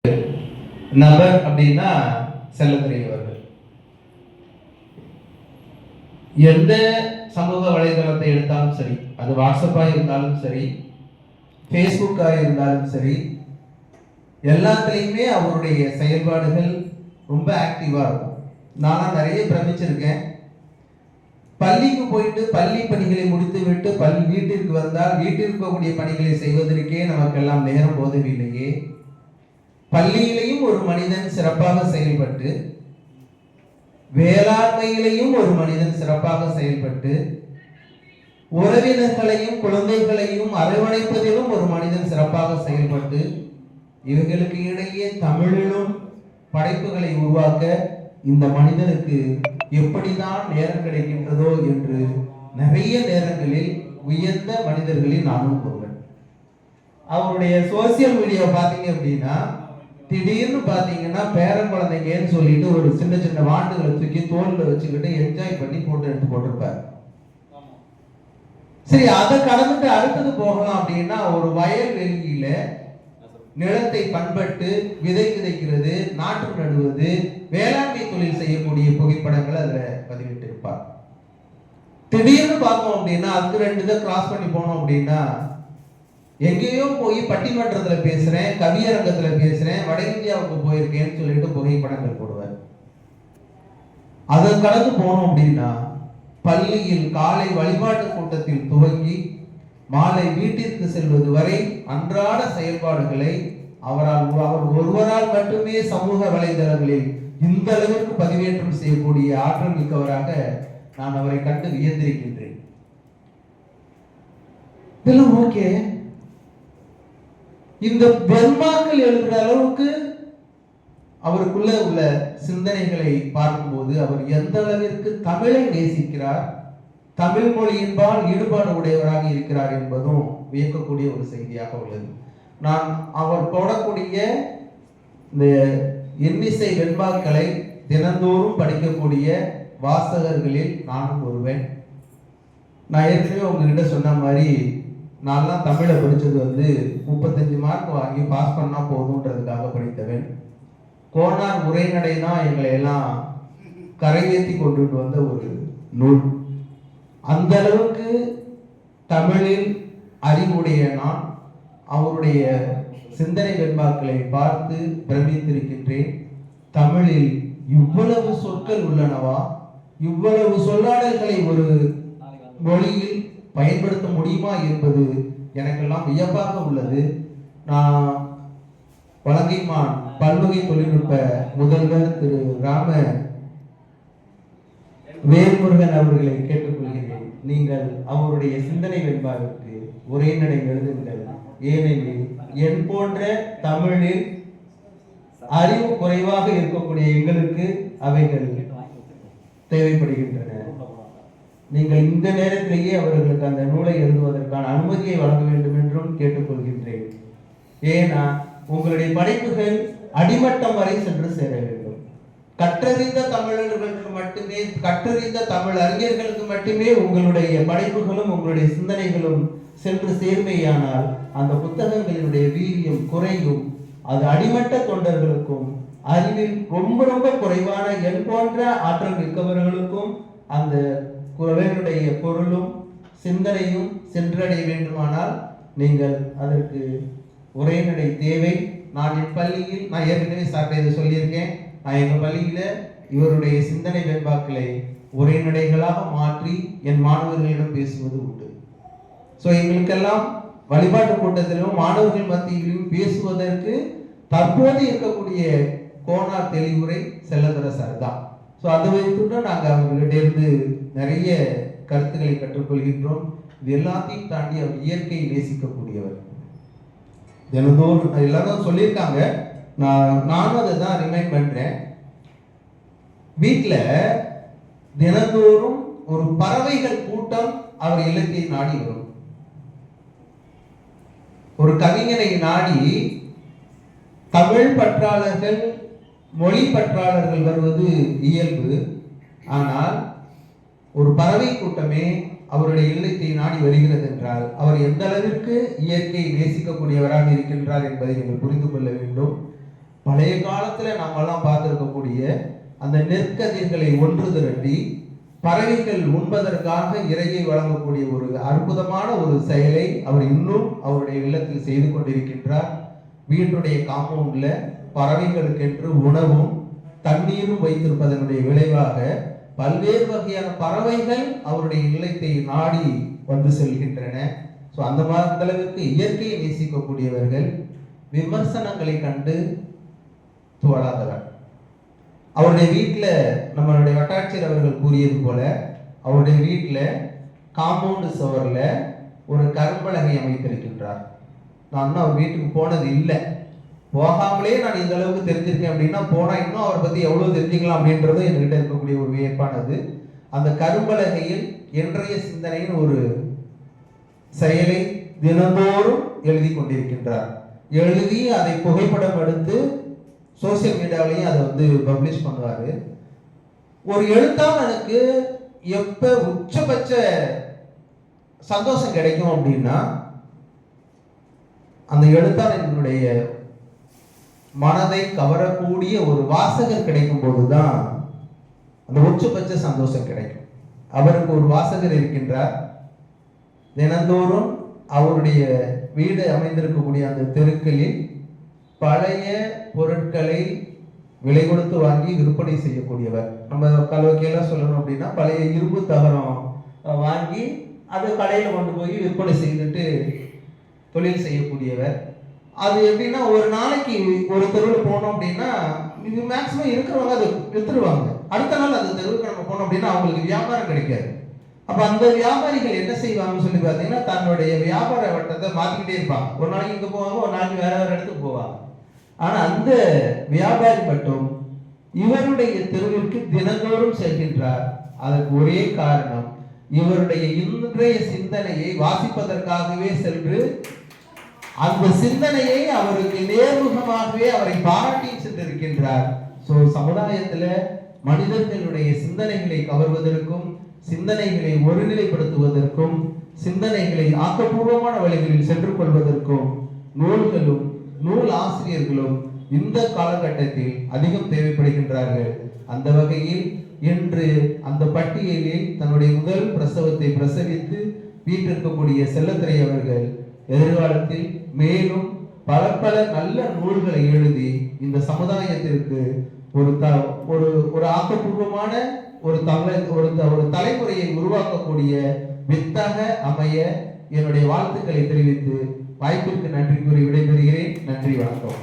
நபர் அப்படின்னா செல்லத்துறை அவர்கள். எந்த சமூக வலைதளத்தை எடுத்தாலும் சரி, அது வாட்ஸ்அப்பாக இருந்தாலும் சரி, ஃபேஸ்புக்காக இருந்தாலும் சரி, எல்லாத்துலேயுமே அவருடைய செயல்பாடுகள் ரொம்ப ஆக்டிவாக இருக்கும். நானும் நிறைய பிரமிச்சிருக்கேன். பள்ளிக்கு போயிட்டு பள்ளி பணிகளை முடித்து விட்டு வீட்டிற்கு வந்தால் வீட்டில் இருக்கக்கூடிய பணிகளை செய்வதற்கே நமக்கெல்லாம் நேரம் போதவில்லையே. பள்ளியிலையும் ஒரு மனிதன் சிறப்பாக செயல்பட்டு, வேளாண்மையிலையும் ஒரு மனிதன் சிறப்பாக செயல்பட்டு, உறவினர்களையும் குழந்தைகளையும் அரவணைப்பதிலும் ஒரு மனிதன் சிறப்பாக செயல்பட்டு, இவர்களுக்கு இடையே தமிழிலும் படைப்புகளை உருவாக்க இந்த மனிதனுக்கு எப்படிதான் நேரம் கிடைக்கின்றதோ என்று நிறைய நேரங்களில் உயர்ந்த மனிதர்களில் நானும் ஒருவன். அவருடைய சோசியல் மீடியா பார்த்தீங்க அப்படின்னா, திடீர்னு பார்த்தீங்கன்னா பேரன் குழந்தைங்கன்னு சொல்லிட்டு ஒரு சின்ன சின்ன வாண்டுகளை தூக்கி தோல்ல வச்சுக்கிட்டு என்ஜாய் பண்ணி போட்டோ எடுத்து போட்டிருப்பார். சரி, அதை கடந்துட்டு அடுத்தது போகலாம் அப்படின்னா, ஒரு வயல் வெளியில நிலத்தை பண்பட்டு விதை விதைக்கிறது, நாற்று நடுவது, வேளாண்மை தொழில் செய்யக்கூடிய புகைப்படங்களை அதுல பதிவிட்டு இருப்பார். திடீர்னு பார்த்தோம் அப்படின்னா, அது ரெண்டு இதை கிராஸ் பண்ணி போனோம் அப்படின்னா, எங்கேயோ போய் பட்டிமன்றத்துல பேசுறேன், கவியரங்கத்துல பேசுறேன், வட இந்தியாவுக்கு போயிருக்கேன்னு சொல்லிட்டு புகைப்படங்கள் போடுவார். அதை கடந்து போனோம் அப்படின்னா, பள்ளியில் காலை வழிபாட்டு கூட்டத்தில் துவங்கி மாலை வீட்டிற்கு செல்வது வரை அன்றாட செயல்பாடுகளை அவர் ஒருவரால் மட்டுமே சமூக வலைதளங்களில் இந்த அளவிற்கு பதிவேற்றம் செய்யக்கூடிய ஆற்றல் மிக்கவராக நான் அவரை கண்டு வியந்திருக்கின்றேன். இதெல்லாம் ஓகே. இந்த வெண்மாக்கள் எழுதுற அளவுக்கு அவருக்குள்ள உள்ள சிந்தனைகளை பார்க்கும்போது அவர் எந்த அளவிற்கு தமிழை நேசிக்கிறார், தமிழ் மொழியின்பால் ஈடுபாடு உடையவராக இருக்கிறார் என்பதும் வியக்கக்கூடிய ஒரு செய்தியாக உள்ளது. நான் அவர் போடக்கூடிய இந்த இன்னிசை வெண்பாக்களை தினந்தோறும் படிக்கக்கூடிய வாசகர்களில் நானும் ஒருவன். நான் ஏற்கனவே உங்ககிட்ட சொன்ன மாதிரி, நான்லாம் தமிழை படித்தது 35 மார்க் வாங்கி பாஸ் பண்ணா போதுன்றதுக்காக படித்தவன். கோனார் உரைநடை தான் எங்களை எல்லாம் கரையேற்றி கொண்டுட்டு வந்த ஒரு நூல். அந்த அளவுக்கு தமிழில் அறிவுடைய நான் அவருடைய சிந்தனை வெண்பாக்களை பார்த்து பிரமித்திருக்கின்றேன். தமிழில் இவ்வளவு சொற்கள் உள்ளனவா, இவ்வளவு சொல்லாடல்களை ஒரு மொழியில் பயன்படுத்த முடியுமா என்பது எனக்கெல்லாம் வியப்பாக உள்ளது. நான் வலங்கைமான் பல்வகை தொழில்நுட்ப முதல்வர் திரு ராம வேல்முருகன் அவர்களை கேட்டுக்கொள்கிறேன். நீங்கள் அவருடைய சிந்தனை வெண்பாவிற்கு உரைநடை எழுதுங்கள். ஏனெனில் என் போன்ற தமிழில் அறிவு குறைவாக இருக்கக்கூடிய எங்களுக்கு அவைகள் தேவைப்படுகின்றன. நீங்கள் இந்த நேரத்திலேயே அவர்களுக்கு அந்த நூலை எழுதுவதற்கான அனுமதியை வழங்க வேண்டும் என்றும் கேட்டுக்கொள்கின்றேன். ஏன்னா உங்களுடைய படைப்புகள் அடிமட்டம் வரை சென்று சேர வேண்டும். கற்றறிந்த தமிழர்களுக்கு மட்டுமே, கற்றறிந்த தமிழ் அறிஞர்களுக்கு மட்டுமே உங்களுடைய படைப்புகளும் உங்களுடைய சிந்தனைகளும் சென்று சேர்மையானால் அந்த புத்தகங்களினுடைய வீரியம் குறையும். அது அடிமட்ட தொண்டர்களுக்கும் அறிவில் ரொம்ப ரொம்ப குறைவான என் போன்ற ஆற்றல் மிக்கவர்களுக்கும் அந்த குரலுடைய பொருளும் சிந்தனையும் சென்றடைய வேண்டுமானால் நீங்கள் அதற்கு உரைநடை தேவை. நான் என் பள்ளியில், நான் ஏற்கனவே சார்பை சொல்லியிருக்கேன், நான் எங்கள் பள்ளியில இவருடைய சிந்தனை வெண்பாக்களை உரைநடைகளாக மாற்றி என் மாணவர்களிடம் பேசுவது உண்டு. ஸோ எங்களுக்கெல்லாம் வழிபாட்டு கூட்டத்திலும் மாணவர்கள் மத்தியிலும் பேசுவதற்கு தற்போது இருக்கக்கூடிய கோனார் தெளிவுரை செல்லதுரை சார் தான். ஸோ அதை வைத்துட்டு நாங்கள் அவர்களிட்ட இருந்து நிறைய கருத்துக்களை கற்றுக்கொள்கின்றோம். இது எல்லாத்தையும் தாண்டி அவர் இயற்கையை நேசிக்கக்கூடியவர். தினந்தோறும் எல்லாரும் சொல்லியிருக்காங்க, நானும் அதை தான் ரிமைண்ட் பண்றேன். வீட்டில் தினந்தோறும் ஒரு பறவைகள் கூட்டம் அவர் இல்லத்தை நாடி வரும். ஒரு கவிஞனை நாடி தமிழ் பற்றாளர்கள், மொழி பற்றாளர்கள் வருவது இயல்பு. ஆனால் ஒரு பறவை கூட்டமே அவருடைய இல்லத்தை நாடி வருகிறது என்றால் அவர் எந்த அளவிற்கு இயற்கையை நேசிக்கக்கூடியவராக இருக்கின்றார் என்பதை நீங்கள் புரிந்து கொள்ள வேண்டும். பழைய காலத்துல நாமெல்லாம் பார்த்திருக்கக்கூடிய அந்த நெற்கதிர்களை ஒன்று திரட்டி பறவைகள் உண்பதற்காக இறையை வழங்கக்கூடிய ஒரு அற்புதமான ஒரு செயலை அவர் இன்னும் அவருடைய இல்லத்தில் செய்து கொண்டிருக்கின்றார். வீட்டுடைய காம்பவுண்ட்ல பறவைகளுக்கென்று உணவும் தண்ணீரும் வைத்திருப்பதனுடைய விளைவாக பல்வேறு வகையான பறவைகள் அவருடைய இல்லத்தை நாடி வந்து செல்கின்றன. ஸோ அந்த அளவுக்கு இயற்கையை நேசிக்கக்கூடியவர்கள், விமர்சனங்களை கண்டு துவளாதவர். அவருடைய வீட்டில் நம்மளுடைய வட்டாட்சியர் அவர்கள் கூறியது போல அவருடைய வீட்டில் காம்பவுண்டு சுவரில் ஒரு கரும்பலகை அமைத்திருக்கின்றார். நான் இன்னும் அவர் வீட்டுக்கு போனது இல்லை. போகாமலே நான் இந்த அளவுக்கு தெரிஞ்சிருக்கேன் அப்படின்னா போனால் இன்னும் அவரை பற்றி எவ்வளோ தெரிஞ்சுக்கலாம் அப்படின்றதும் என்கிட்ட இருக்கக்கூடிய ஒரு வியப்பானது. அந்த கரும்பலகையில் இன்றைய சிந்தனையின் ஒரு செயலை தினந்தோறும் எழுதி கொண்டிருக்கின்றார். எழுதி அதை புகைப்படம் எடுத்து சோசியல் மீடியாவிலையும் அதை வந்து பப்ளிஷ் பண்ணுவாரு. ஒரு எழுத்தாளனுக்கு எப்ப உச்சபட்ச சந்தோஷம் கிடைக்கும் அப்படின்னா அந்த எழுத்தாளனுடைய மனதை கவரக்கூடிய ஒரு வாசகர் கிடைக்கும் போதுதான் அந்த உச்சபட்ச சந்தோஷம் கிடைக்கும். அவருக்கு ஒரு வாசகர் இருக்கின்றார். தினந்தோறும் அவருடைய வீடு அமைந்திருக்கக்கூடிய அந்த தெருக்களில் பழைய பொருட்களை விலை கொடுத்து வாங்கி விற்பனை செய்யக்கூடியவர். நம்ம கல்வகையெல்லாம் சொல்லணும் அப்படின்னா பழைய இரும்பு தகரம் வாங்கி அது கடையில் கொண்டு போய் விற்பனை செய்துட்டு தொழில் செய்யக்கூடியவர். அது எப்படின்னா ஒரு நாளைக்கு ஒரு தெருவில் போனோம் அப்படின்னா இது மேக்சிமம் இருக்கிறவங்க அதை வித்துருவாங்க. அடுத்த நாள் அந்த தெருவுக்கு நம்ம போனோம் அப்படின்னா அவங்களுக்கு வியாபாரம் கிடைக்காது. அப்ப அந்த வியாபாரிகள் என்ன செய்வாங்கன்னு சொல்லி பார்த்தீங்கன்னா தன்னுடைய வியாபார வட்டத்தை மாத்திக்கிட்டே இருப்பாங்க. ஒரு நாளைக்கு இங்க போவாங்க, ஒரு நாளைக்கு வேற வேற இடத்துக்கு போவாங்க. ஆனா அந்த வியாபாரி மட்டும் இவருடைய தெருவிற்கு தினந்தோறும் செல்கின்றார். அதற்கு ஒரே காரணம், இவருடைய இன்றைய சிந்தனையை வாசிப்பதற்காகவே சென்று அந்த சிந்தனையை அவருக்கு நேர்முகமாகவே அவரை பாராட்டி சென்றிருக்கின்றார். சோ சமுதாயத்துல மனிதர்களுடைய சிந்தனைகளை கவர்வதற்கும் சிந்தனைகளை ஒருநிலைப்படுத்துவதற்கும் சிந்தனைகளை ஆக்கப்பூர்வமான வழிகளில் சென்று கொள்வதற்கும் நூல்களும் நூல் ஆசிரியர்களும் இந்த காலகட்டத்தில் அதிகம் தேவைப்படுகின்றார்கள். அந்த வகையில் இன்று அந்த பட்டியலில் தன்னுடைய முதல் பிரசவத்தை பிரசவித்து வீட்டிற்கக்கூடிய செல்லத்துறை அவர்கள் எதிர்காலத்தில் மேலும் பல பல நல்ல நூல்களை எழுதி இந்த சமுதாயத்திற்கு ஒரு ஆக்கப்பூர்வமான ஒரு தலைமுறையை உருவாக்கக்கூடிய வித்தாக அமைய என்னுடைய வாழ்த்துக்களை தெரிவித்து வாய்ப்பிற்கு நன்றி கூறி விடைபெறுகிறேன். நன்றி, வணக்கம்.